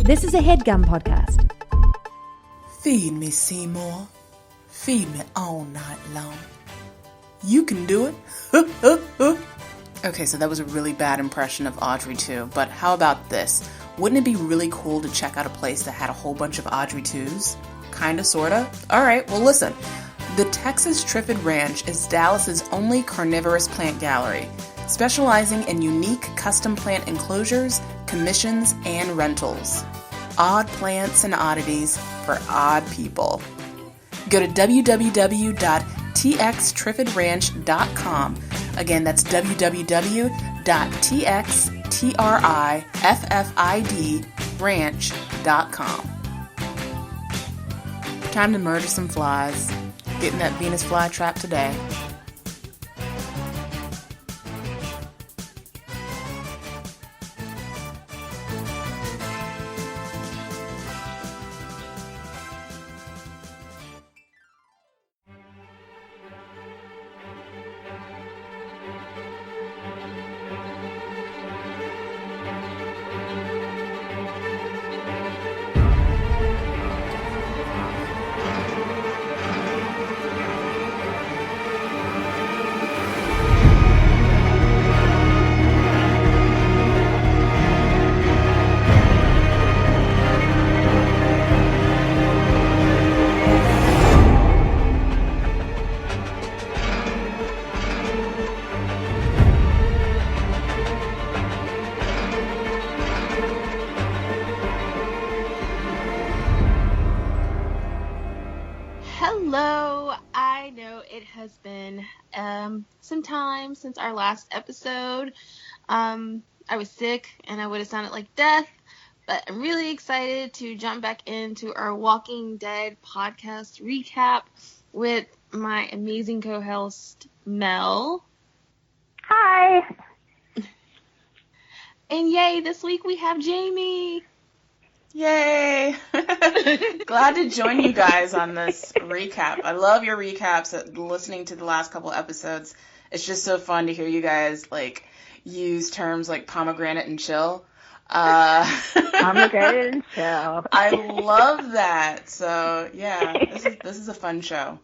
This is a HeadGum podcast. Feed me, Seymour. Feed me all night long. You can do it. Okay, so that was a really bad impression of Audrey too, but how about this? Wouldn't it be really cool to check out a place that had a whole bunch of Audrey 2s? Kinda, sorta? Alright, well listen. The Texas Triffid Ranch is Dallas's only carnivorous plant gallery, specializing in unique custom plant enclosures, commissions, and rentals. Odd plants and oddities for odd people. Go to www.txtriffidranch.com. Again, that's www.txtriffidranch.com. Time to murder some flies. Get in that Venus flytrap today. Some time since our last episode. I was sick and I would have sounded like death, but I'm really excited to jump back into our Walking Dead podcast recap with my amazing co-host Mel. Hi. And yay, this week we have Jamie. Yay! Glad to join you guys on this recap. I love your recaps. Listening to the last couple episodes, it's just so fun to hear you guys use terms like pomegranate and chill. Pomegranate and chill. I love that. So yeah, this is a fun show.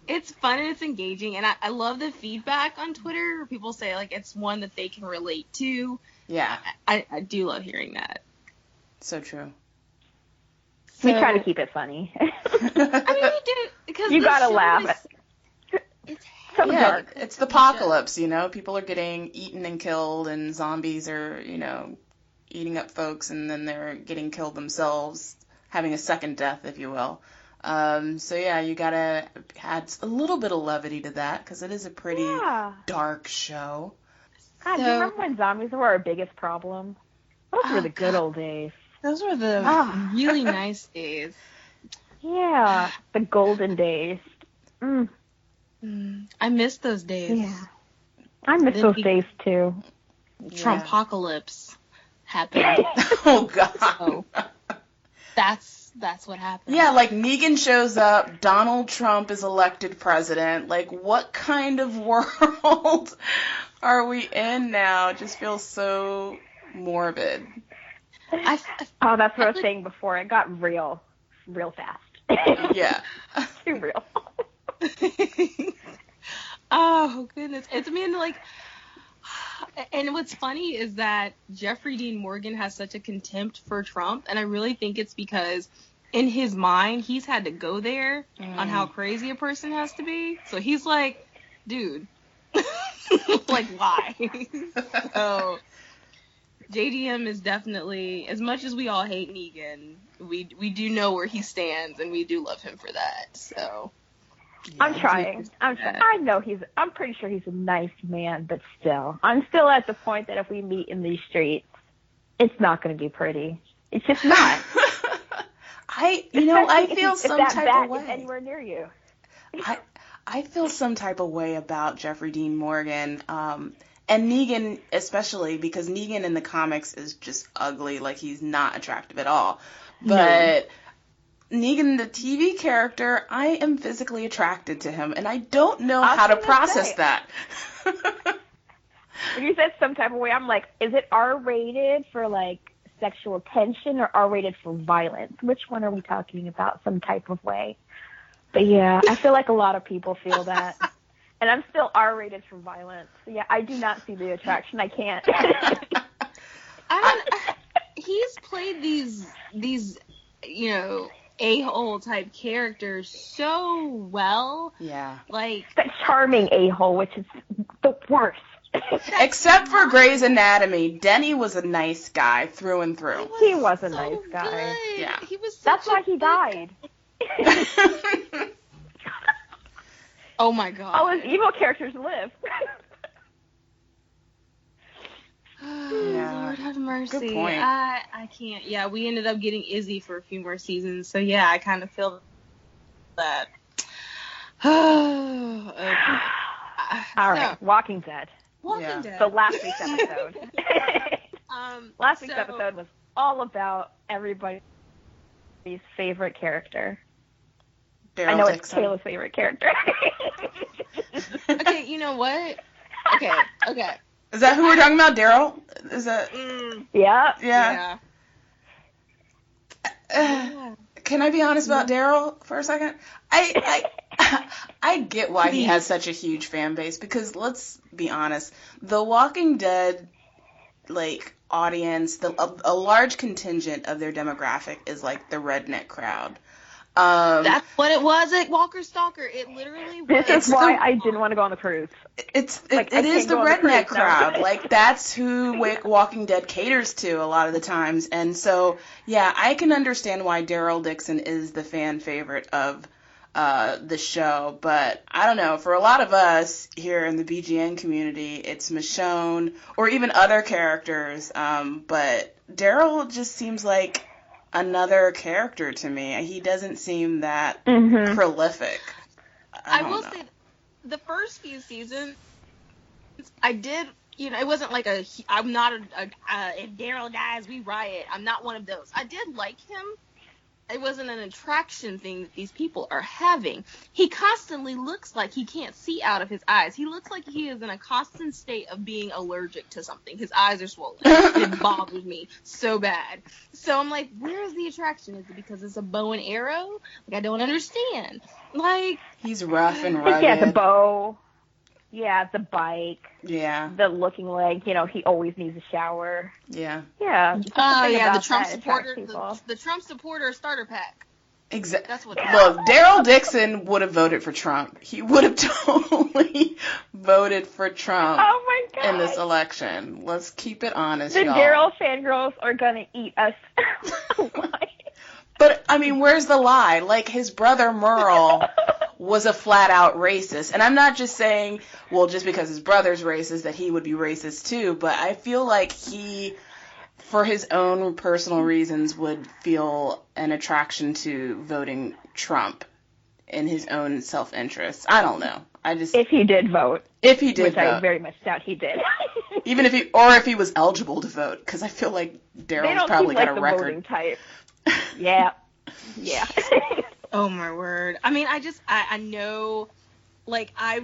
It's fun and it's engaging, and I love the feedback on Twitter where people say it's one that they can relate to. Yeah. I do love hearing that. So true. We try to keep it funny. I mean, we do, because you gotta laugh. It's dark. It's the apocalypse, People are getting eaten and killed, and zombies are, eating up folks, and then they're getting killed themselves, having a second death, if you will. So yeah, you gotta add a little bit of levity to that, because it is a pretty dark show. God, do you remember when zombies were our biggest problem? Those were the good old days. Those were the really nice days. Yeah, the golden days. I miss those days. Yeah, I miss those days too. Trumpocalypse happened. Oh God. So that's what happened. Yeah, Negan shows up, Donald Trump is elected president. What kind of world are we in now? It just feels so morbid. That's what I was saying before. It got real fast. Yeah. Too real. Oh, goodness. And what's funny is that Jeffrey Dean Morgan has such a contempt for Trump, and I really think it's because in his mind, he's had to go there on how crazy a person has to be. So he's like, dude, why? So JDM is definitely, as much as we all hate Negan, we do know where he stands, and we do love him for that. So yeah, I'm trying. I know I'm pretty sure he's a nice man, but still, I'm still at the point that if we meet in these streets, it's not going to be pretty. It's just not. I feel some type of way. Is anywhere near you. I feel some type of way about Jeffrey Dean Morgan, and Negan especially, because Negan in the comics is just ugly, he's not attractive at all. But Negan, the TV character, I am physically attracted to him, and I don't know how to process that. When you said some type of way, I'm like, is it R-rated for, like, sexual tension or R-rated for violence? Which one are we talking about? Some type of way. But yeah, I feel like a lot of people feel that. And I'm still R-rated for violence. So yeah, I do not see the attraction. I can't. He's played these a-hole type characters so well. Yeah. Like that charming a-hole, which is the worst. Except for Grey's Anatomy, Denny was a nice guy through and through. He was a nice guy. Good. Yeah. He was That's why he died. Oh my god. All his evil characters live. Yeah. Lord have mercy. Good point. I can't. Yeah, we ended up getting Izzy for a few more seasons. So yeah, I kind of feel that. Okay. All right, Walking Dead. Walking Dead. So last week's episode. Last week's episode was all about everybody's favorite character. Daryl I know Dixon. it's Kayla's favorite character. Okay, you know what? Okay. Is that who we're talking about, Daryl? Is that? Yeah. Yeah. Can I be honest about Daryl for a second? I get why he has such a huge fan base, because let's be honest, the Walking Dead audience, a large contingent of their demographic is like the redneck crowd. That's what it was at Walker Stalker. It literally was. This is why I didn't want to go on the cruise. It is the redneck crowd. That's who Walking Dead caters to a lot of the times. And so, yeah, I can understand why Daryl Dixon is the fan favorite of the show. But I don't know, for a lot of us here in the BGN community, it's Michonne or even other characters. But Daryl just seems like another character to me. He doesn't seem that prolific. I will say the first few seasons I did, it wasn't like I'm not if Daryl dies we riot. I'm not one of those. I did like him. It wasn't an attraction thing that these people are having. He constantly looks like he can't see out of his eyes. He looks like he is in a constant state of being allergic to something. His eyes are swollen. It bothers me so bad. So I'm like, where's the attraction? Is it because it's a bow and arrow? I don't understand. He's rough and rugged. Yeah, the bow. Yeah, the bike. Yeah. The looking like, he always needs a shower. Yeah. Yeah. The Trump supporter, the Trump supporter starter pack. Exactly. That's what. Look, Daryl Dixon would have voted for Trump. He would have totally voted for Trump. Oh my God. In this election. Let's keep it honest, the y'all. Daryl fangirls are gonna eat us. But where's the lie? His brother Merle was a flat-out racist. And I'm not just saying, well, just because his brother's racist that he would be racist too, but I feel like he, for his own personal reasons, would feel an attraction to voting Trump in his own self-interest. I don't know. If he did vote. If he did which vote. I very much doubt he did. Even if he was eligible to vote, because I feel like Daryl's probably got a record. Voting type. Yeah. Yeah. Oh my word. I know, I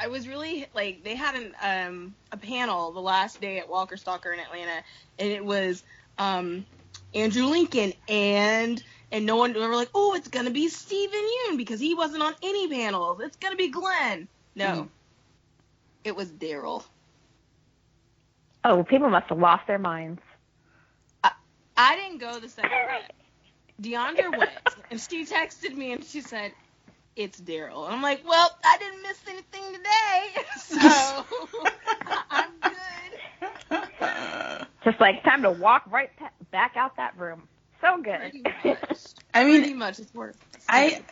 was really, they had a panel the last day at Walker Stalker in Atlanta, and it was, Andrew Lincoln, and no one, they were like, oh, it's gonna be Stephen Yoon, because he wasn't on any panels. It's gonna be Glenn. No. It was Daryl. Oh, people must have lost their minds. I didn't go the second night. Deandra went, and she texted me, and she said, it's Daryl. And I'm like, well, I didn't miss anything today, so I'm good. Just time to walk right back out that room. So good. Pretty much. Pretty much. It's worth it.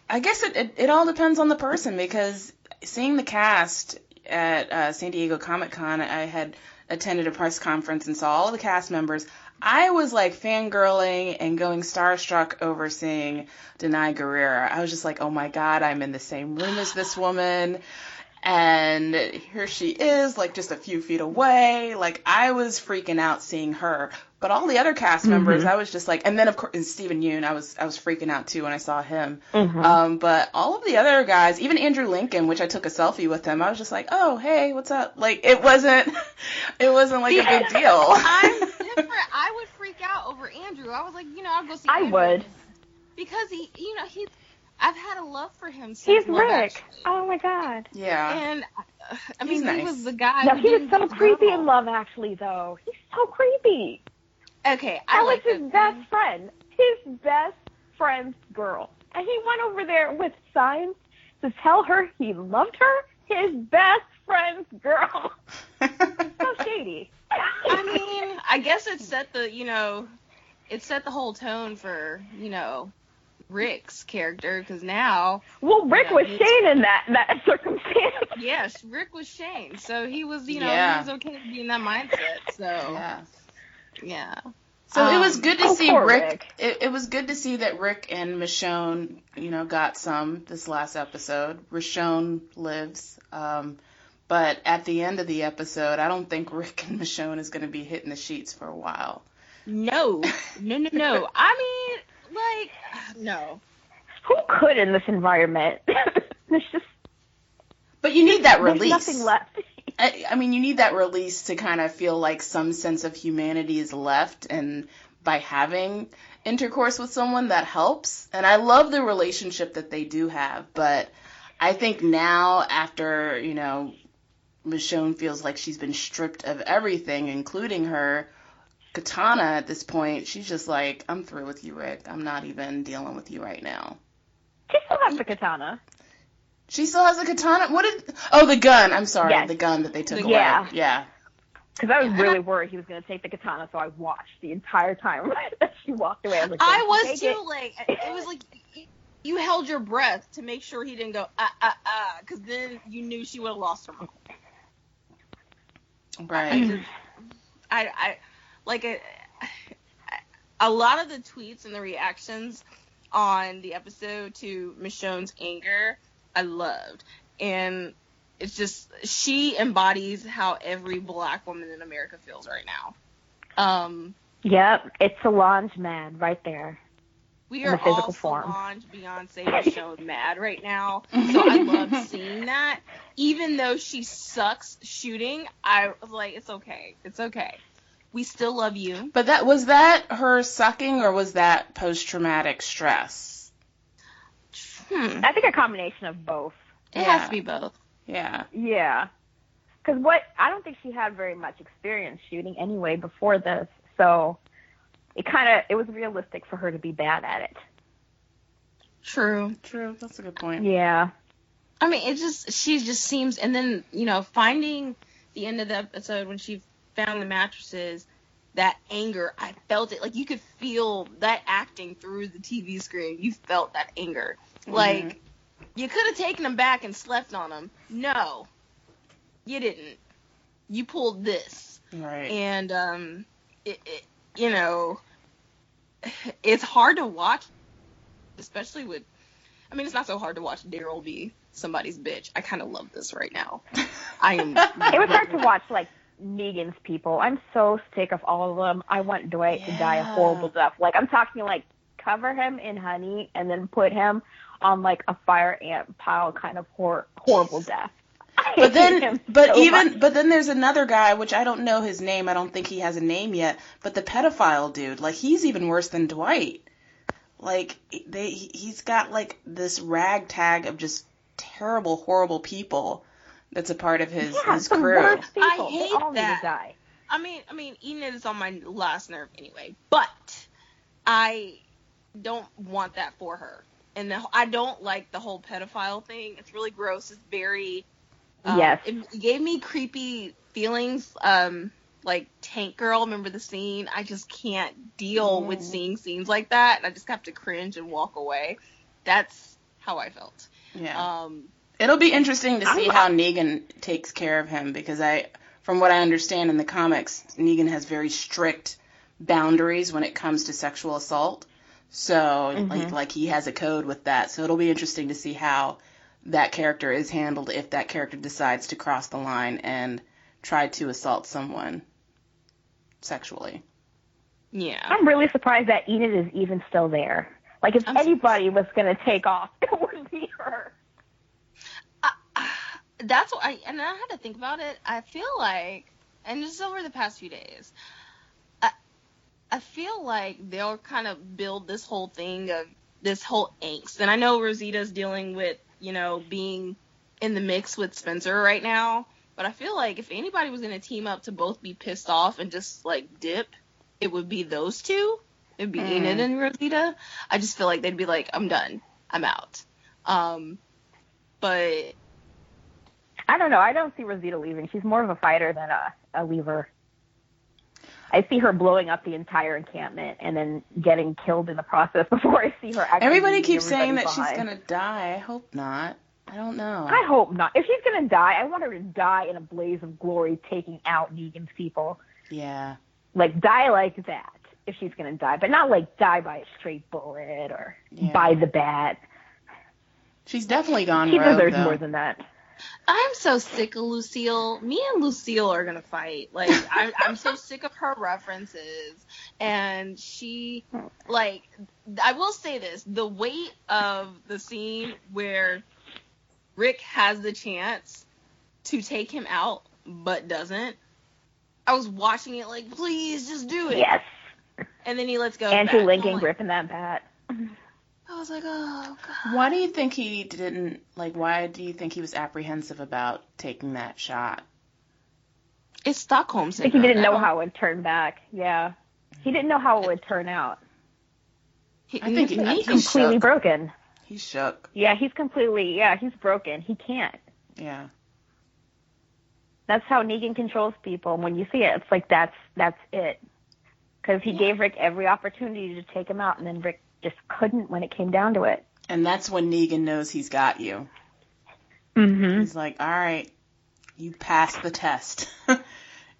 I guess it all depends on the person, because seeing the cast at San Diego Comic-Con, I had attended a press conference and saw all the cast members. I was fangirling and going starstruck over seeing Denai Guerrera. I was just like, oh my God, I'm in the same room as this woman. And here she is, just a few feet away. I was freaking out seeing her. But all the other cast members, I was just and then of course, Stephen Yoon, I was freaking out too when I saw him. But all of the other guys, even Andrew Lincoln, which I took a selfie with him, I was just like, oh, hey, what's up? It wasn't a big deal. I'm different. I would Andrew. I was like, I'll go see I Andrew. would. Because I've had a love for him since He's Love Rick. Actually. Oh my god. Yeah. And I He's mean, nice. he was the guy. No, who he was didn't so get creepy girl. in Love Actually, though. He's so creepy. Okay, That I was like his that. best friend. His best friend's girl. And he went over there with signs to tell her he loved her. His best friend's girl. So shady. I mean, I guess it set the whole tone for, Rick's character, because now... Well, Rick was Shane in that circumstance. Yes, Rick was Shane, so he was, he Yeah. was okay to be in that mindset, so... Yeah. So it was good to see poor Rick. It was good to see that Rick and Michonne, got some this last episode. Michonne lives. But at the end of the episode, I don't think Rick and Michonne is going to be hitting the sheets for a while. No. I mean, no. Who could in this environment? There's just... But you need that release. There's nothing left. I mean, you need that release to kind of feel like some sense of humanity is left, and by having intercourse with someone, that helps. And I love the relationship that they do have, but I think now, after, Michonne feels like she's been stripped of everything, including her katana at this point, she's just like, I'm through with you, Rick. I'm not even dealing with you right now. She still has the katana. She still has a katana? The gun. I'm sorry. Yes. The gun that they took away. Yeah. Yeah. Because I was really worried he was going to take the katana, so I watched the entire time that she walked away. I was like, I was too, it was like, you held your breath to make sure he didn't go, because then you knew she would have lost her mind. Right. A lot of the tweets and the reactions on the episode to Michonne's anger, I loved. And it's just, she embodies how every black woman in America feels right now. Yep, it's Solange mad right there. We are all Solange, Beyonce, Michonne mad right now. So I love seeing that. Even though she sucks shooting, I was like, it's okay. It's okay. We still love you. But was that her sucking, or was that post-traumatic stress? I think a combination of both. It has to be both. Yeah. Yeah. Because I don't think she had very much experience shooting anyway before this, so it was realistic for her to be bad at it. True. That's a good point. Yeah. I mean, she just seems, and then, finding the end of the episode when she found the mattresses, that anger, I felt it. Like, you could feel that acting through the TV screen. You felt that anger. Mm-hmm. Like, you could have taken him back and slept on him. No. You didn't. You pulled this. Right. And, it's hard to watch, especially with, it's not so hard to watch Daryl be somebody's bitch. I kind of love this right now. It was hard to watch, Negan's people. I'm so sick of all of them. I want Dwight to die a horrible death. I'm talking, cover him in honey and then put him on, a fire ant pile kind of horrible death. But then there's another guy, which I don't know his name. I don't think he has a name yet. But the pedophile dude, he's even worse than Dwight. He's got this ragtag of just terrible, horrible people. That's a part of his crew. I hate that. Die. I mean, Enid is on my last nerve anyway. But I don't want that for her, and I don't like the whole pedophile thing. It's really gross. It's very. Yes. It gave me creepy feelings, like Tank Girl. Remember the scene? I just can't deal with seeing scenes like that, and I just have to cringe and walk away. That's how I felt. Yeah. It'll be interesting to see how Negan takes care of him, because from what I understand in the comics, Negan has very strict boundaries when it comes to sexual assault. So, like he has a code with that. So it'll be interesting to see how that character is handled if that character decides to cross the line and try to assault someone sexually. Yeah. I'm really surprised that Enid is even still there. If anybody was going to take off, it would be her. That's what I had to think about it. I feel like, and just over the past few days, I feel like they'll kind of build this whole thing of this whole angst. And I know Rosita's dealing with, being in the mix with Spencer right now. But I feel like if anybody was going to team up to both be pissed off and just, like, dip, it would be those two. It would be Enid and Rosita. I just feel like they'd be like, I'm done. I'm out. But I don't know. I don't see Rosita leaving. She's more of a fighter than a leaver. I see her blowing up the entire encampment and then getting killed in the process before I see her actually. Everybody keeps saying that she's going to die. I hope not. I don't know. I hope not. If she's going to die, I want her to die in a blaze of glory taking out Negan's people. Yeah. Like, die like that if she's going to die, but not, like, die by a straight bullet or by the bat. She's definitely gone rogue, rogue, deserves though. more than that. I'm so sick of Lucille. Me and Lucille are going to fight. Like, I'm so sick of her references. And she, like, I will say this. The weight of the scene where Rick has the chance to take him out, but doesn't. I was watching it like, please, just do it. Yes. And then he lets go. Andrew Lincoln gripping that bat. I was like, oh, God. Why do you think he didn't, like, why do you think he was apprehensive about taking that shot? It's Stockholm I syndrome. think he didn't know how it would turn back. Yeah. He didn't know how it would turn out. I think he's completely broken. He's shook. Yeah, he's broken. He can't. Yeah. That's how Negan controls people. And when you see it, it's like, that's it. Because he gave Rick every opportunity to take him out, and then Rick just couldn't when it came down to it. And that's when Negan knows he's got you. Mm-hmm. He's like, all right, you passed the test.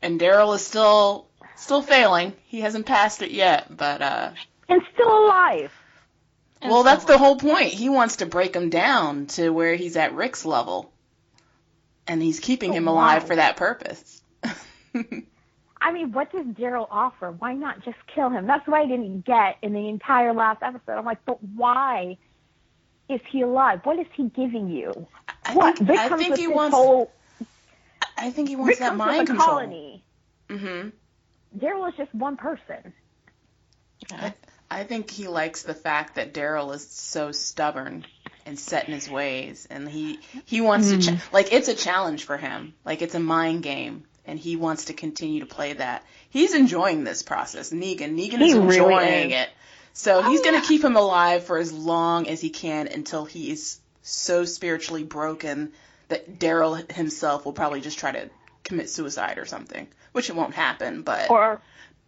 And Daryl is still failing. He hasn't passed it yet, but and still alive. Well, that's the whole point. He wants to break him down to where he's at Rick's level. And he's keeping him alive for that purpose. I mean, what does Daryl offer? Why not just kill him? That's what I didn't get in the entire last episode. I'm like, but why is he alive? What is he giving you? I think he wants that mind control. Colony. Mm-hmm. Daryl is just one person. I think he likes the fact that Daryl is so stubborn and set in his ways, and he wants to it's a challenge for him. Like, it's a mind game, and he wants to continue to play that. He's enjoying this process. Negan is enjoying it. So he's going to keep him alive for as long as he can until he is so spiritually broken that Daryl himself will probably just try to commit suicide or something, which it won't happen, but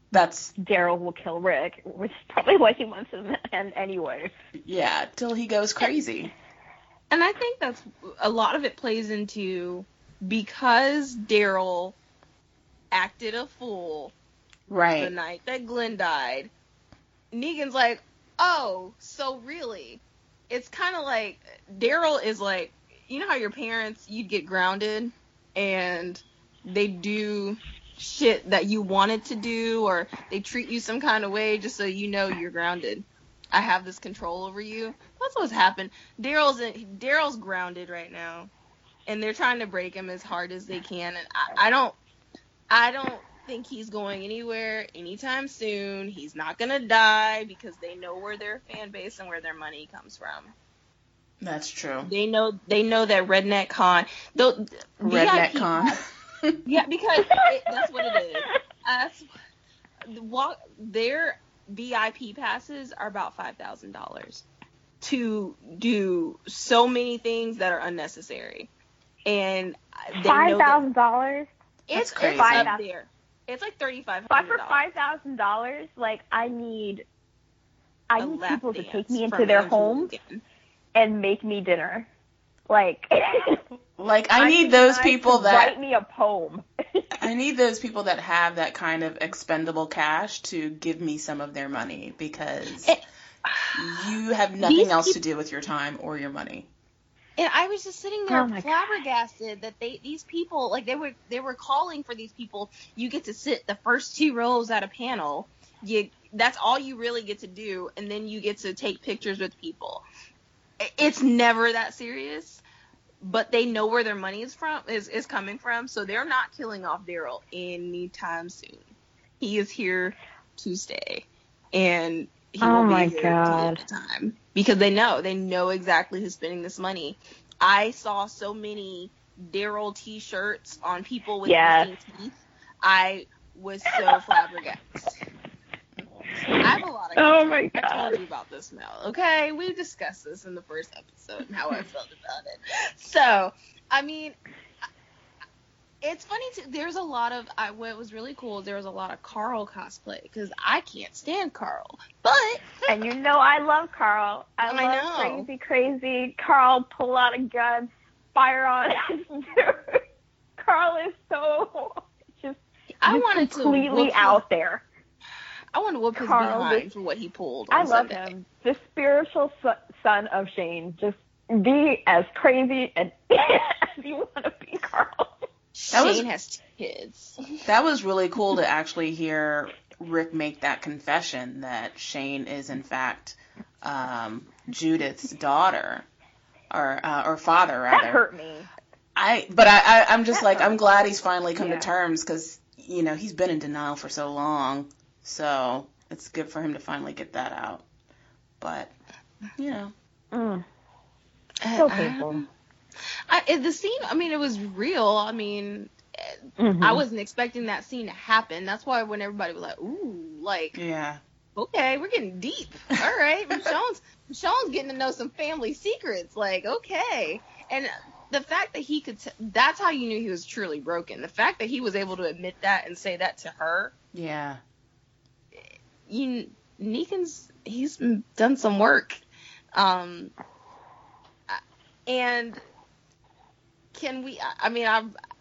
that's Daryl will kill Rick, which is probably what he wants him to end anyway. Yeah, till he goes crazy. And I think that's a lot of it plays into because Daryl acted a fool the night that Glenn died. Negan's like, oh, so really? It's kind of like Daryl is like, you know how your parents, you'd get grounded and they do shit that you wanted to do, or they treat you some kind of way just so you know you're grounded. I have this control over you. That's what's happened. Daryl's grounded right now, and they're trying to break him as hard as they can. And I don't think he's going anywhere anytime soon. He's not gonna die because they know where their fan base and where their money comes from. That's true. They know that Redneck Con. Redneck Con. Yeah, because that's what it is. Their VIP passes are about $5,000 to do so many things that are unnecessary, and $5,000. It's crazy. It's up there. It's like $3,500. But for $5,000, like I need people to take me into their homes and make me dinner. Like I need those people that write me a poem. I need those people that have that kind of expendable cash to give me some of their money, because you have nothing else to do with your time or your money. And I was just sitting there flabbergasted that these people, like they were calling for these people. You get to sit the first 2 rows at a panel. That's all you really get to do, and then you get to take pictures with people. It's never that serious, but they know where their money is coming from, so they're not killing off Daryl anytime soon. He is here to stay, and he will be here till the time because they know exactly who's spending this money. I saw so many Daryl T-shirts on people with missing teeth. I was so flabbergasted. I have a lot of content. I told you about this, Mel. Okay, we discussed this in the first episode and how I felt about it. So, I mean, it's funny too. There's a lot of what was really cool is there was a lot of Carl cosplay because I can't stand Carl, but and you know I love Carl. I love crazy Carl. Pull out a gun, fire on. Carl is so just completely out there. I want to whoop his behind for what he pulled on Sunday. I love him. The spiritual son of Shane. Just be as crazy and as you want to be, Carl. Shane has kids. That was really cool to actually hear Rick make that confession that Shane is in fact Judith's daughter or father rather. That hurt me. I'm just like I'm glad he's finally come to terms because he's been in denial for so long. So it's good for him to finally get that out. But, So painful. The scene, I mean, it was real. I mean, I wasn't expecting that scene to happen. That's why when everybody was like, ooh, like, okay, we're getting deep. All right, Michonne's getting to know some family secrets. Like, okay. And the fact that he could, that's how you knew he was truly broken. The fact that he was able to admit that and say that to her. Yeah. Negan's he's done some work, and can we? I mean,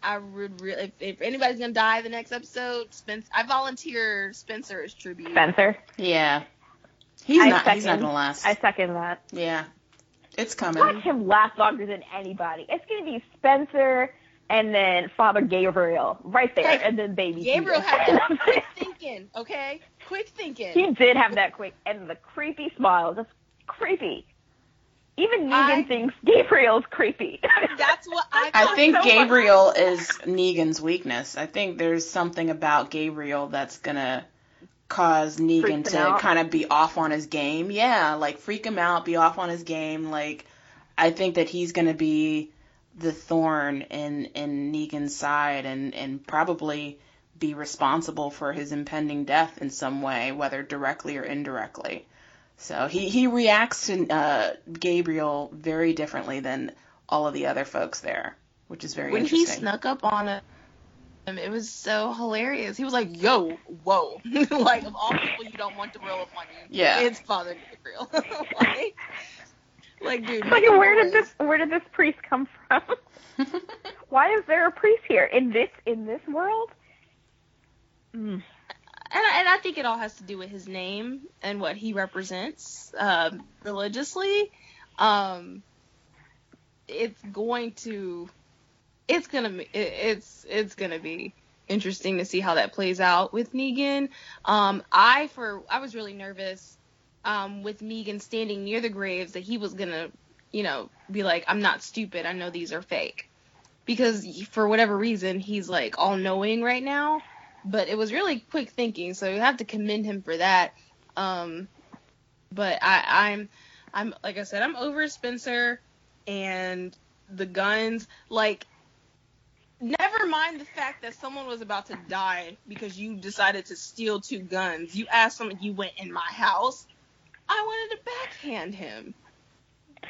I would really if anybody's gonna die the next episode, I volunteer Spencer as tribute. Spencer, yeah, he's not gonna last. I second that. Yeah, it's coming. Watch him last longer than anybody. It's gonna be Spencer. And then Father Gabriel, right there, and then baby. Gabriel had that quick thinking, okay? Quick thinking. He did have that quick, and the creepy smile, just creepy. Even Negan thinks Gabriel's creepy. That's what I think Gabriel is Negan's weakness. I think there's something about Gabriel that's gonna cause Negan to kind of be off on his game. Yeah, like freak him out, be off on his game. Like, I think that he's gonna be the thorn in Negan's side and probably be responsible for his impending death in some way, whether directly or indirectly. So he reacts to Gabriel very differently than all of the other folks there, which is very interesting. When he snuck up on him, it was so hilarious. He was like, yo, whoa. Like, of all people you don't want to roll up on you, it's Father Gabriel. Like, dude. Like, where did this priest come from? Why is there a priest here in this world? And I think it all has to do with his name and what he represents religiously. It's gonna be interesting to see how that plays out with Negan. I was really nervous with Negan standing near the graves that he was gonna, be like, I'm not stupid. I know these are fake. Because for whatever reason, he's like all knowing right now. But it was really quick thinking, so you have to commend him for that. But I'm like I said, I'm over Spencer and the guns. Like, never mind the fact that someone was about to die because you decided to steal 2 guns. You asked someone, you went in my house. I wanted to backhand him.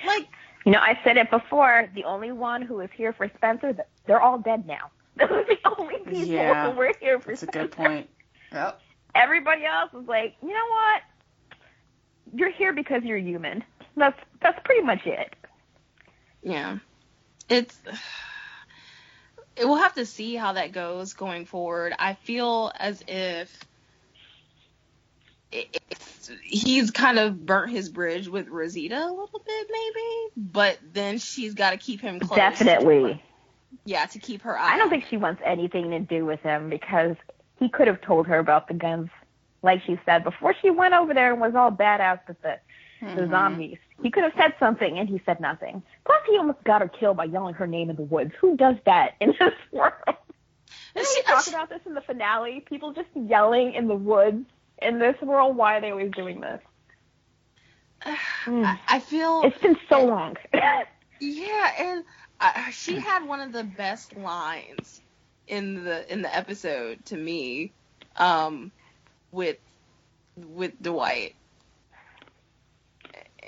Like, I said it before. The only one who is here for Spencer, they're all dead now. Those are the only people who were here for Spencer. That's a good point. Yep. Everybody else was like, you know what? You're here because you're human. That's pretty much it. Yeah. We'll have to see how that goes going forward. I feel as if he's kind of burnt his bridge with Rosita a little bit, maybe, but then she's got to keep him close. Definitely. To keep her eye. I don't think she wants anything to do with him because he could have told her about the guns, like she said, before she went over there and was all badass with the zombies. He could have said something, and he said nothing. Plus, he almost got her killed by yelling her name in the woods. Who does that in this world? Didn't we talk about this in the finale? People just yelling in the woods. in this world, why are they always doing this? I feel it's been so long. Yeah, and she had one of the best lines in the episode to me, with Dwight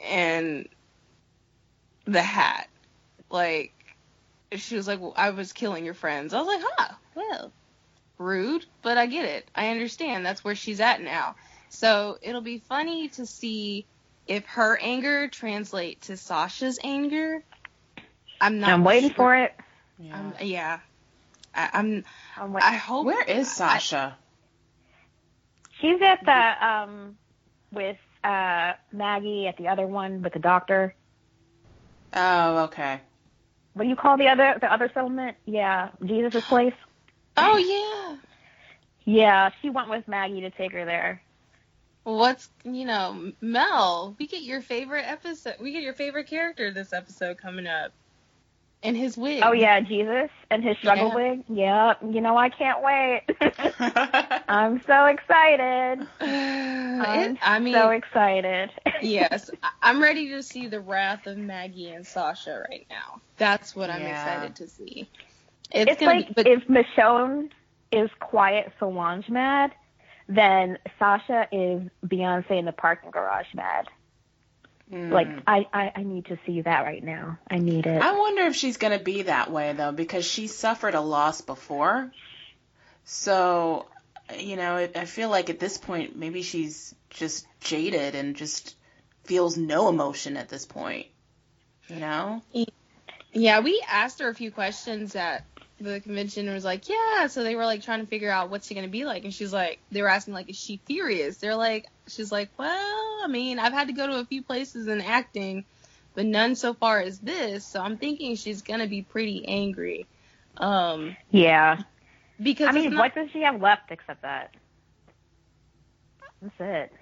and the hat. Like, she was like, well, I was killing your friends. I was like, huh, well, rude, but I get it. I understand. That's where she's at now. So it'll be funny to see if her anger translates to Sasha's anger. I'm waiting for it. Yeah. I hope. Where is Sasha? She's at the with Maggie at the other one with the doctor. Oh, okay. What do you call the other settlement? Yeah, Jesus' place. Oh yeah. Yeah, she went with Maggie to take her there. Mel, we get your favorite episode. We get your favorite character this episode coming up. And his wig. Oh yeah, Jesus and his struggle wig. Yeah, I can't wait. I'm so excited. So excited. Yes, I'm ready to see the wrath of Maggie and Sasha right now. That's what I'm excited to see. It's like if Michonne is quiet Solange mad, then Sasha is Beyonce in the parking garage mad. Like, I need to see that right now. I need it. I wonder if she's going to be that way, though, because she suffered a loss before. So, I feel like at this point, maybe she's just jaded and just feels no emotion at this point. Yeah, we asked her a few questions at the convention and was like, yeah, so they were like trying to figure out what's she going to be like. And she's like, they were asking like, is she furious? She's like, well, I mean, I've had to go to a few places in acting, but none so far as this. So I'm thinking she's going to be pretty angry. Yeah. Because what does she have left except that? That's it.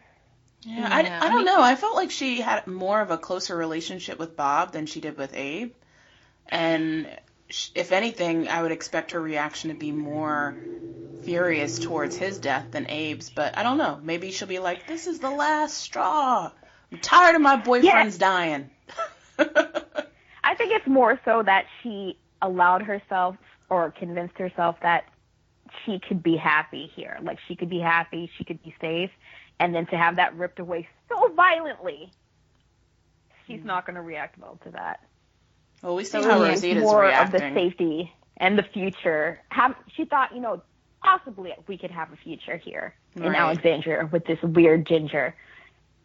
Yeah, I don't know. I felt like she had more of a closer relationship with Bob than she did with Abe. And if anything, I would expect her reaction to be more furious towards his death than Abe's. But I don't know. Maybe she'll be like, this is the last straw. I'm tired of my boyfriends dying. I think it's more so that she allowed herself or convinced herself that she could be happy here. Like, she could be happy, she could be safe. And then to have that ripped away so violently, she's not going to react well to that. Well, we see how Rosita's more reacting. Of the safety and the future. She thought, possibly we could have a future here in Alexandria with this weird ginger.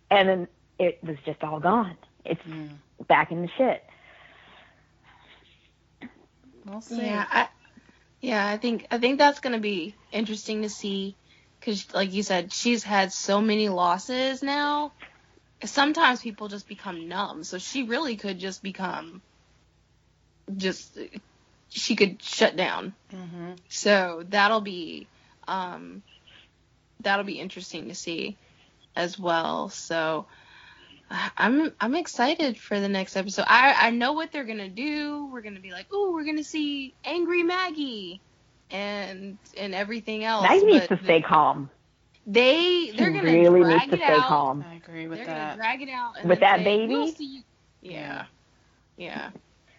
And then it was just all gone. It's back in the shit. We'll see. Yeah, I think that's going to be interesting to see. Because, like you said, she's had so many losses now. Sometimes people just become numb. So she really could just become... she could shut down. Mm-hmm. So that'll be interesting to see as well. So I'm excited for the next episode. I know what they're gonna do. We're gonna be like, ooh, we're gonna see angry Maggie and everything else. Maggie needs to stay calm. They're gonna really drag needs to it stay out. calm. I agree with they're that. Gonna drag it out and with that say, baby. We'll see you. Yeah.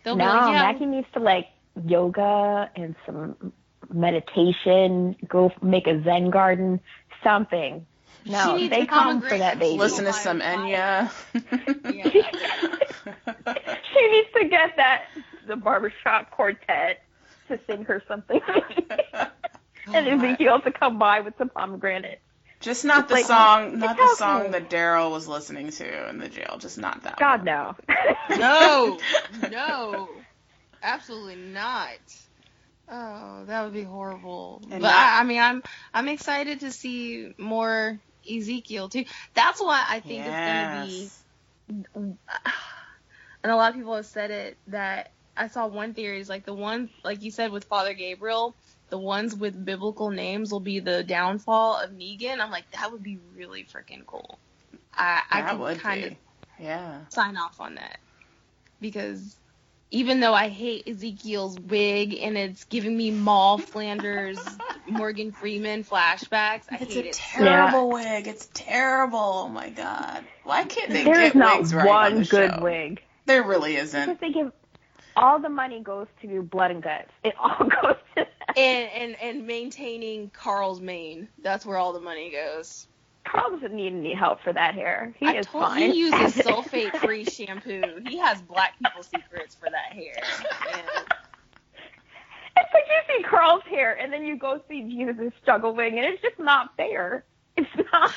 They'll no, be like, yeah. Maggie needs to yoga and some meditation. Go make a Zen garden, something. No, stay calm for that baby. Listen to some Enya. She needs to get the barbershop quartet to sing her something. And Ezekiel to come by with some pomegranate. Just not the song, the song that Daryl was listening to in the jail. Just not that God, one. no. No. Absolutely not. Oh, that would be horrible. And but I'm excited to see more Ezekiel too. That's why I think it's going to be, and a lot of people have said it, that I saw one theory is like the one, like you said with Father Gabriel, the ones with biblical names will be the downfall of Negan. I'm like, that would be really freaking cool. I could kind of sign off on that, because even though I hate Ezekiel's wig and it's giving me Maul Flanders, Morgan Freeman flashbacks, I hate it. It's a terrible wig. It's terrible. Oh my god. Why can't they get wigs right on the show? There's not one good wig. There really isn't. Because they give all the money goes to blood and guts. It all goes to that. And maintaining Carl's mane. That's where all the money goes. Carl doesn't need any help for that hair. He is fine. He uses sulfate-free shampoo. He has black people secrets for that hair. And it's like you see Carl's hair, and then you go see Jesus' struggle wig, and it's just not fair. It's not.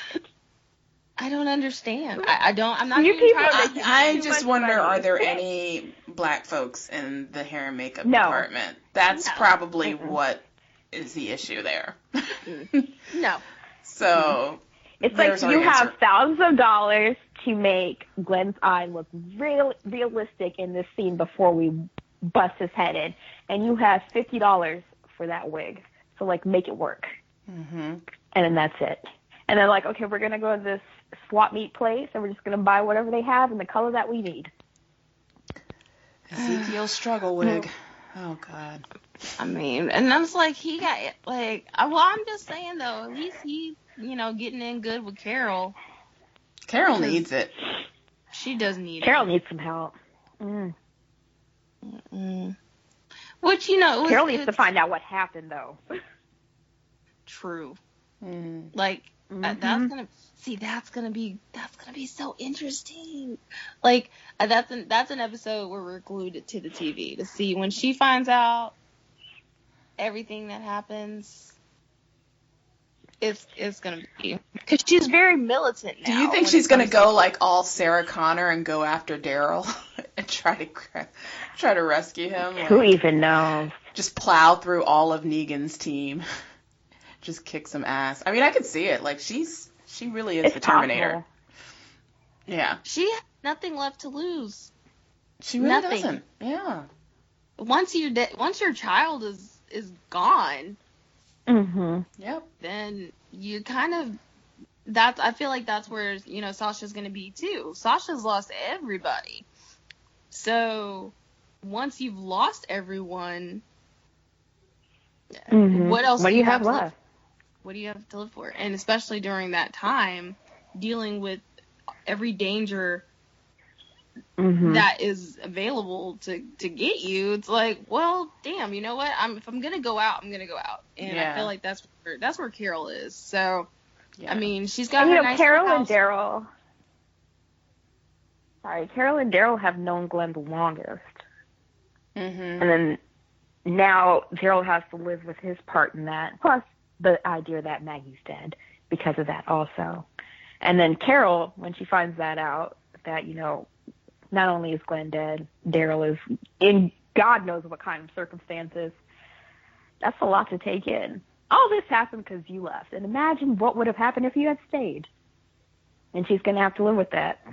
I don't understand. I'm not You even people trying. I just wonder, are there any black folks in the hair and makeup department? That's probably what is the issue there. No. So it's like you have thousands of dollars to make Glenn's eye look realistic in this scene before we bust his head in, and you have $50 for that wig. So like, make it work. Mm-hmm. And then that's it. And they're like, okay, we're gonna go to this swap meet place, and we're just gonna buy whatever they have in the color that we need. Ezekiel's struggle wig. Oh God. I mean, and I was like, he got like. Well, I'm just saying though. At least he's getting in good with Carol. Carol needs it. She does need it. Carol needs some help. Which Carol needs to find out what happened though. True. Like that's gonna be so interesting. Like that's an episode where we're glued to the TV to see when she finds out everything that happens. It's gonna be because she's very militant now. Do you think she's gonna go like all Sarah Connor and go after Daryl and try to rescue him? Who even knows? Just plow through all of Negan's team. Just kick some ass. I mean, I could see it. Like she really is the Terminator. Possible. Yeah. She has nothing left to lose. She really doesn't. Yeah. Once your child is gone. Mm-hmm. Yep. Then you kind of I feel like that's where Sasha's gonna be too. Sasha's lost everybody. So once you've lost everyone, what else do you have left? What do you have to live for? And especially during that time, dealing with every danger that is available to get you, it's like, well, damn, you know what? If I'm gonna go out, I'm gonna go out, and I feel like that's where Carol is. So, I mean, she's got her nice Carol house. and Daryl. Sorry, Carol and Daryl have known Glenn the longest, and then now Daryl has to live with his part in that. Plus, the idea that Maggie's dead because of that also. And then Carol, when she finds that out, that, not only is Glenn dead, Daryl is in God knows what kind of circumstances. That's a lot to take in. All this happened because you left. And imagine what would have happened if you had stayed. And she's going to have to live with that.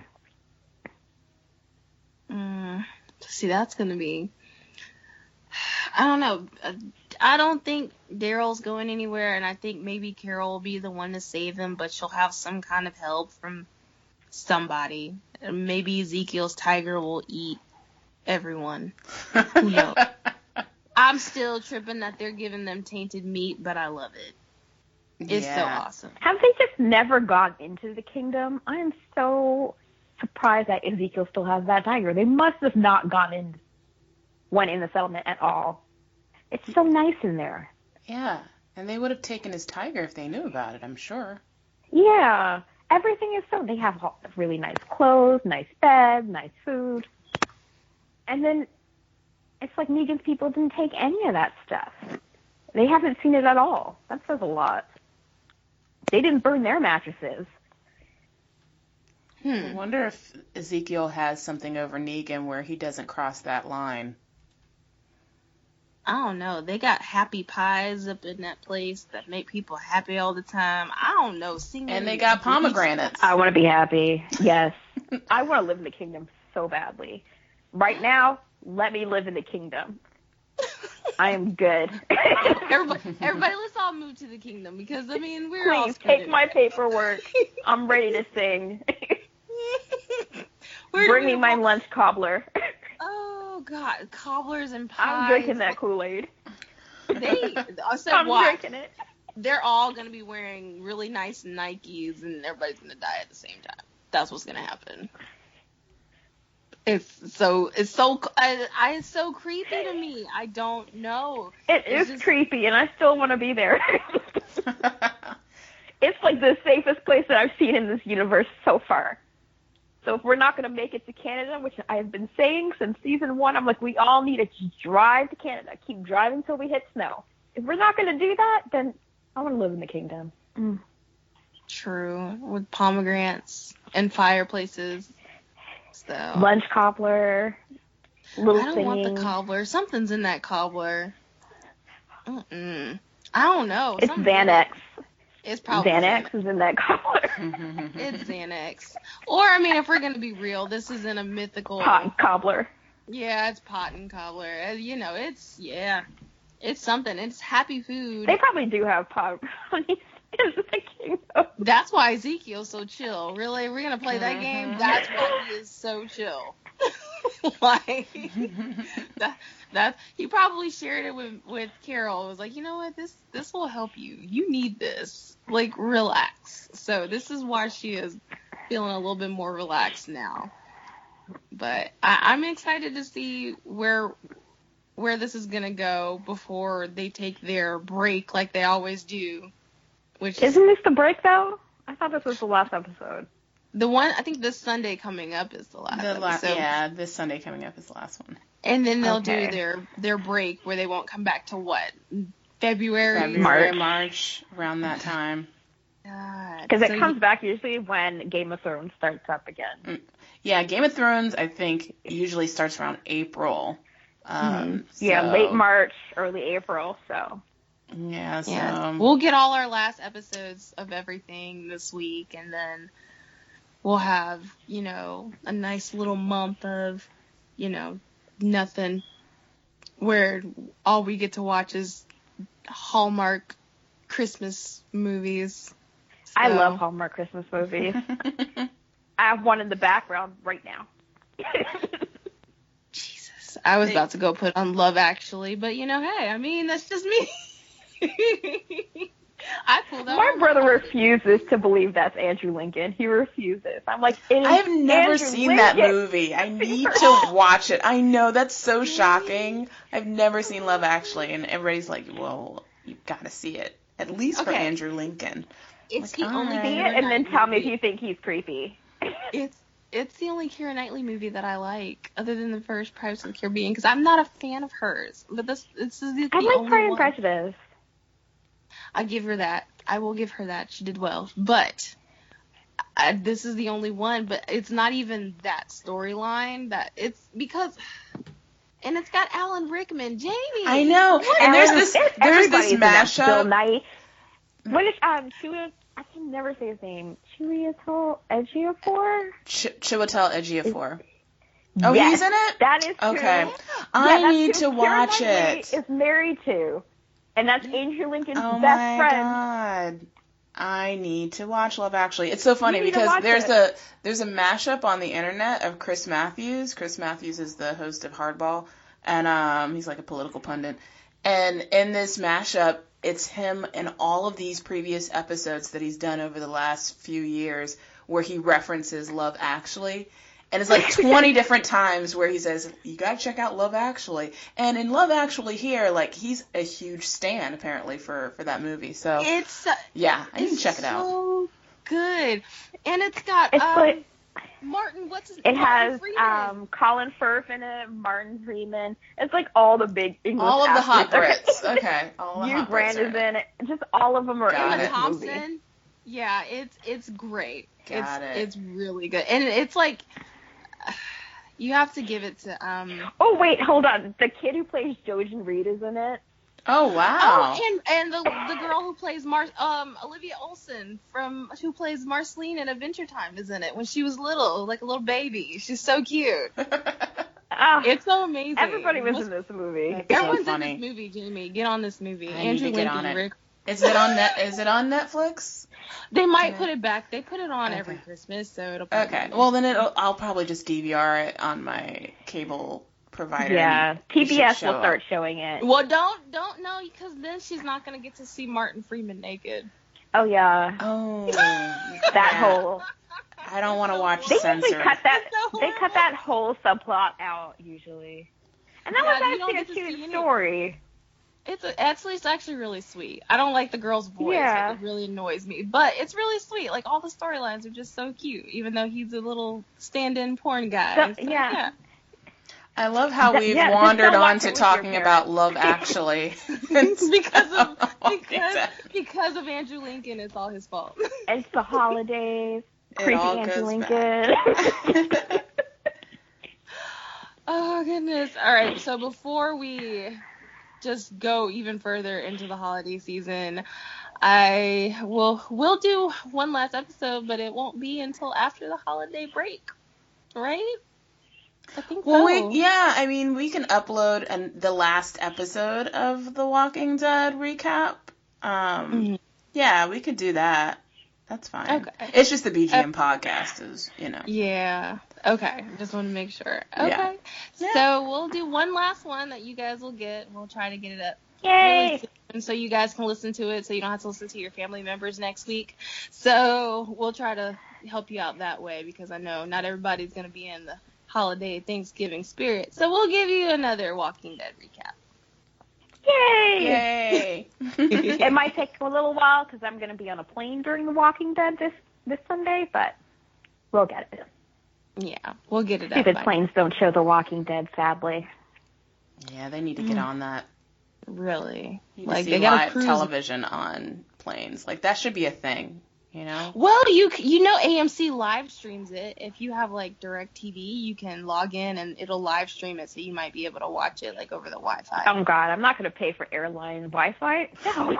See, that's going to be... I don't know. I don't think Daryl's going anywhere, and I think maybe Carol will be the one to save him, but she'll have some kind of help from somebody. Maybe Ezekiel's tiger will eat everyone. Who knows? I'm still tripping that they're giving them tainted meat, but I love it. It's so awesome. Have they just never gone into the kingdom? I am so surprised that Ezekiel still has that tiger. They must have not went in the settlement at all. It's so nice in there. Yeah, and they would have taken his tiger if they knew about it, I'm sure. Yeah, everything is so... They have really nice clothes, nice bed, nice food. And then it's like Negan's people didn't take any of that stuff. They haven't seen it at all. That says a lot. They didn't burn their mattresses. I wonder if Ezekiel has something over Negan where he doesn't cross that line. I don't know. They got happy pies up in that place that make people happy all the time. I don't know. And they got pomegranates. I want to be happy. Yes. I want to live in the kingdom so badly. Right now, let me live in the kingdom. I am good. Everybody, let's all move to the kingdom because, I mean, we're all... Please, take my paperwork. I'm ready to sing. Bring me my lunch cobbler. Oh, God, cobblers and pies. I'm drinking that Kool-Aid. I'm watch. Drinking it. They're all going to be wearing really nice Nikes and everybody's going to die at the same time. That's what's going to happen. It's so creepy to me. I don't know. It's just creepy, and I still want to be there. It's like the safest place that I've seen in this universe so far. So if we're not going to make it to Canada, which I've been saying since season 1, I'm like, we all need to drive to Canada. Keep driving till we hit snow. If we're not going to do that, then I want to live in the kingdom. Mm. True. With pomegranates and fireplaces. So. Lunch cobbler. Little I don't singing. want the cobbler. Something's in that cobbler. I don't know. It's Xanax. It's probably Xanax is in that cobbler. It's Xanax. Or, I mean, if we're going to be real, this isn't a mythical... Pot and cobbler. Yeah, it's pot and cobbler. It's something. It's happy food. They probably do have pot in the kingdom. That's why Ezekiel's so chill. Really? We're going to play that game? That's why he is so chill. Like, that he probably shared it with Carol. It was like, you know what, this will help you. You need this. Like, relax. So this is why she is feeling a little bit more relaxed now. But I'm excited to see where this is gonna go before they take their break like they always do. Isn't this the break though? I thought this was the last episode. The one, I think this Sunday coming up is the last episode. Yeah, this Sunday coming up is the last one. And then they'll do their break where they won't come back to what? February, March, around that time. Because it comes back usually when Game of Thrones starts up again. Yeah, Game of Thrones, I think, usually starts around April. Yeah, late March, early April, so... Yeah, we'll get all our last episodes of everything this week, and then... we'll have, a nice little month of, nothing where all we get to watch is Hallmark Christmas movies. So. I love Hallmark Christmas movies. I have one in the background right now. Jesus. I was about to go put on Love Actually, but hey, I mean, that's just me. I pulled out. My brother refuses to believe that's Andrew Lincoln. He refuses. I'm like, I have never seen that movie. I need to watch it. I know, that's so shocking. I've never seen Love Actually, and everybody's like, well, you've got to see it. At least for Andrew Lincoln. It's the only see it, and then tell me if you think he's creepy. It's the only Keira Knightley movie that I like, other than the first Pirates of the Caribbean, because I'm not a fan of hers. But this is the I like only Pride and one. Prejudice. I give her that. I will give her that. She did well. But this is the only one. But it's not even that storyline. That it's because, and it's got Alan Rickman, Jamie. I know. And there's this mashup. Bill Nye. What is Chewie? I can never say his name. Chiwetel Ejiofor. Chiwetel Ejiofor. Oh, yes, he's in it? That is true. Okay. I need to watch it. Is married to. And that's Andrew Lincoln's best friend. Oh my God. I need to watch Love Actually. It's so funny because there's a mashup on the internet of Chris Matthews. Chris Matthews is the host of Hardball, and he's like a political pundit. And in this mashup, it's him and all of these previous episodes that he's done over the last few years where he references Love Actually. And it's like 20 different times where he says, you gotta check out Love Actually. And in Love Actually here, like, he's a huge stan, apparently, for that movie. So, I need to check it out. It's so good. And it's got, Martin, what's his name? It has, Colin Firth in it, Martin Freeman. It's like all the big English all of the hot actors. Brits. Okay. All the Hugh hot Grant Brits is in it. Just all of them are in this Thompson. movie. Yeah, it's great. It's really good. And it's like... you have to give it to Oh wait, hold on. The kid who plays Jojen Reed is in it. Oh wow. Oh, and the girl who plays Olivia Olsen who plays Marceline in Adventure Time is in it when she was little, like a little baby. She's so cute. It's so amazing. Everybody was in this movie. Everyone's in this movie, Jamie. Get on this movie. Andrew Lincoln, Rick. Is it on Netflix? They might put it back. They put it on every Christmas, so it'll. Okay. Well, then I'll probably just DVR it on my cable provider. Yeah, You should PBS show will up. start showing it. Well, don't know, because then she's not gonna get to see Martin Freeman naked. Oh yeah, Oh, that whole. I don't want to watch They censored. usually cut that. It's so They cut that whole subplot out usually, and that Yeah, you was don't actually a get to see cute any- story. It's actually really sweet. I don't like the girl's voice. Yeah. Like, it really annoys me. But it's really sweet. Like, all the storylines are just so cute, even though he's a little stand-in porn guy. So, yeah. I love how we've just wandered don't on watch to it with talking your about parents. Love Actually. because of Andrew Lincoln, it's all his fault. It's the holidays. It Crazy all Andrew goes Lincoln. Oh, goodness. All right, so before we just go even further into the holiday season, we'll do one last episode, but it won't be until after the holiday break, right? I think Well, so. we can upload the last episode of the Walking Dead recap. Yeah, we could do that. That's fine. Okay. It's just the BGM podcast is, Yeah. Okay. Just want to make sure. Okay. Yeah. So we'll do one last one that you guys will get. We'll try to get it up Yay! really soon so you guys can listen to it, so you don't have to listen to your family members next week. So we'll try to help you out that way, because I know not everybody's going to be in the holiday Thanksgiving spirit. So we'll give you another Walking Dead recap. Yay! Yay! It might take a little while because I'm going to be on a plane during The Walking Dead this Sunday, but we'll get it. Yeah, we'll get it up. Stupid planes don't show The Walking Dead, sadly. Yeah, they need to get on that. Really? You Like, see they gotta live cruise. television on planes. Like, that should be a thing, Well, you know AMC live streams it. If you have like DirecTV, you can log in and it'll live stream it, so you might be able to watch it like over the Wi-Fi. Oh, God, I'm not going to pay for airline Wi-Fi. No.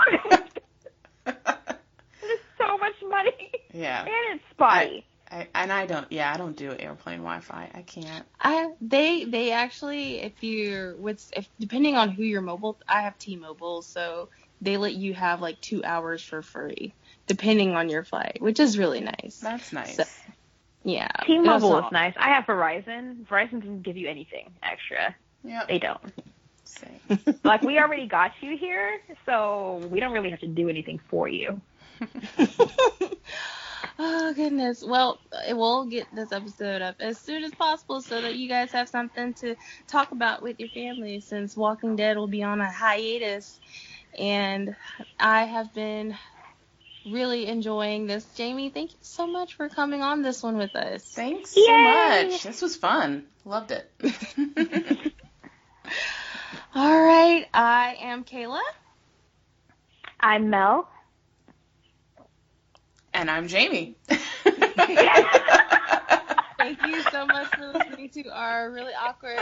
It's so much money. Yeah. And it's spotty. I don't do airplane Wi-Fi. I can't. They actually, if depending on who your mobile, I have T-Mobile, so they let you have like 2 hours for free, depending on your flight, which is really nice. That's nice. So, yeah. T-Mobile is nice. I have Verizon. Verizon doesn't give you anything extra. Yep. They don't. Same. Like, we already got you here, so we don't really have to do anything for you. Oh, goodness. Well, we'll get this episode up as soon as possible so that you guys have something to talk about with your family, since Walking Dead will be on a hiatus. And I have been really enjoying this. Jamie, thank you so much for coming on this one with us. Thanks so Yay! much. This was fun. Loved it. All right. I am Kayla. I'm Mel. And I'm Jamie. Thank you so much for listening to our really awkward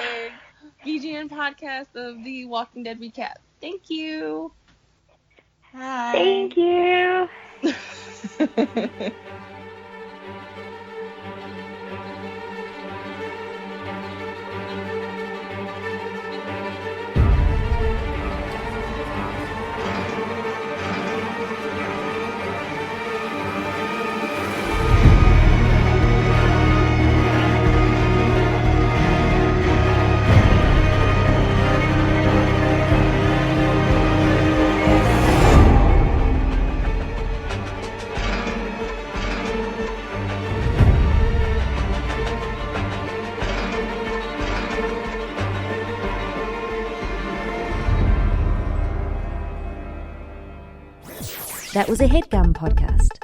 VGN podcast of the Walking Dead recap. Thank you. Hi. Thank you. That was a HeadGum podcast.